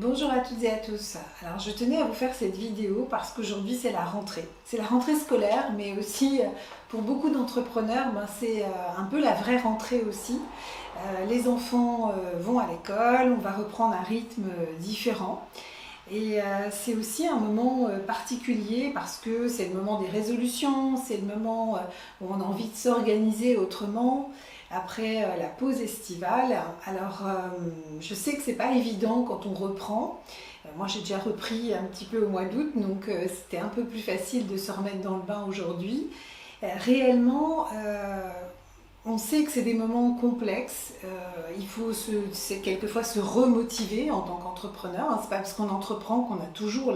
Bonjour à toutes et à tous. Alors je tenais à vous faire cette vidéo parce qu'aujourd'hui c'est la rentrée. C'est la rentrée scolaire, mais aussi pour beaucoup d'entrepreneurs, c'est un peu la vraie rentrée aussi. Les enfants vont à l'école, on va reprendre un rythme différent. Et c'est aussi un moment particulier parce que c'est le moment des résolutions, c'est le moment où on a envie de s'organiser autrement après la pause estivale. Alors je sais que c'est pas évident quand on reprend. Moi j'ai déjà repris un petit peu au mois d'août, donc c'était un peu plus facile de se remettre dans le bain aujourd'hui. Réellement, on sait que c'est des moments complexes, il faut quelquefois se remotiver en tant qu'entrepreneur. C'est pas parce qu'on entreprend qu'on a toujours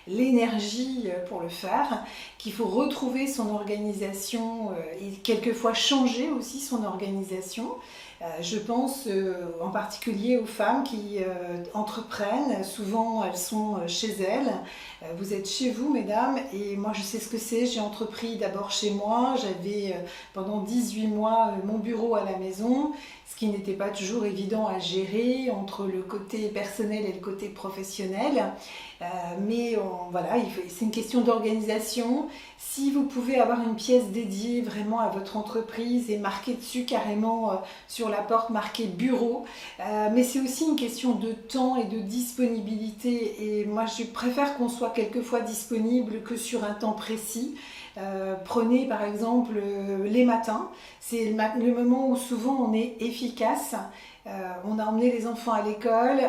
l'énergie pour le faire, qu'il faut retrouver son organisation et quelquefois changer aussi son organisation. Je pense en particulier aux femmes qui entreprennent. Souvent elles sont chez elles. Vous êtes chez vous, mesdames, et moi je sais ce que c'est. J'ai entrepris d'abord chez moi. J'avais pendant 18 mois mon bureau à la maison, ce qui n'était pas toujours évident à gérer entre le côté personnel et le côté professionnel. Mais voilà, c'est une question d'organisation. Si vous pouvez avoir une pièce dédiée vraiment à votre entreprise et marquer dessus carrément sur la porte marqué bureau, mais c'est aussi une question de temps et de disponibilité, et moi je préfère qu'on soit quelquefois disponible que sur un temps précis. Prenez par exemple les matins, c'est le moment où souvent on est efficace. On a emmené les enfants à l'école,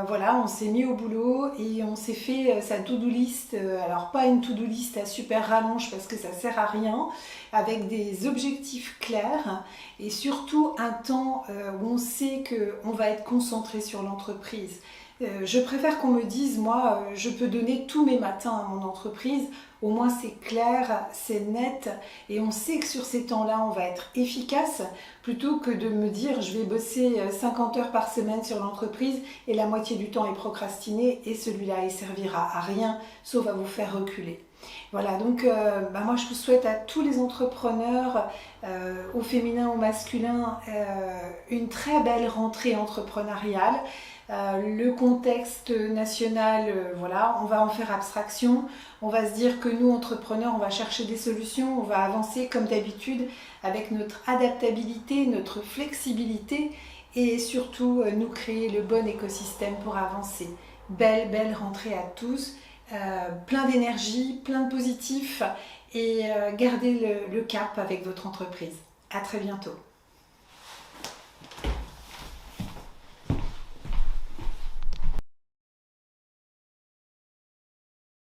voilà, on s'est mis au boulot et on s'est fait sa to-do list. Alors pas une to-do list à super rallonge parce que ça sert à rien, avec des objectifs clairs et surtout un temps où on sait qu'on va être concentré sur l'entreprise. Je préfère qu'on me dise, moi, je peux donner tous mes matins à mon entreprise. Au moins c'est clair, c'est net et on sait que sur ces temps-là, on va être efficace, plutôt que de me dire je vais bosser 50 heures par semaine sur l'entreprise et la moitié du temps est procrastiné et celui-là il servira à rien sauf à vous faire reculer. Voilà, donc moi je vous souhaite à tous les entrepreneurs, au féminin, au masculin, une très belle rentrée entrepreneuriale. Le contexte national, voilà, on va en faire abstraction. On va se dire que nous, entrepreneurs, on va chercher des solutions, on va avancer comme d'habitude avec notre adaptabilité, notre flexibilité et surtout nous créer le bon écosystème pour avancer. Belle rentrée à tous, plein d'énergie, plein de positif et gardez le cap avec votre entreprise. À très bientôt.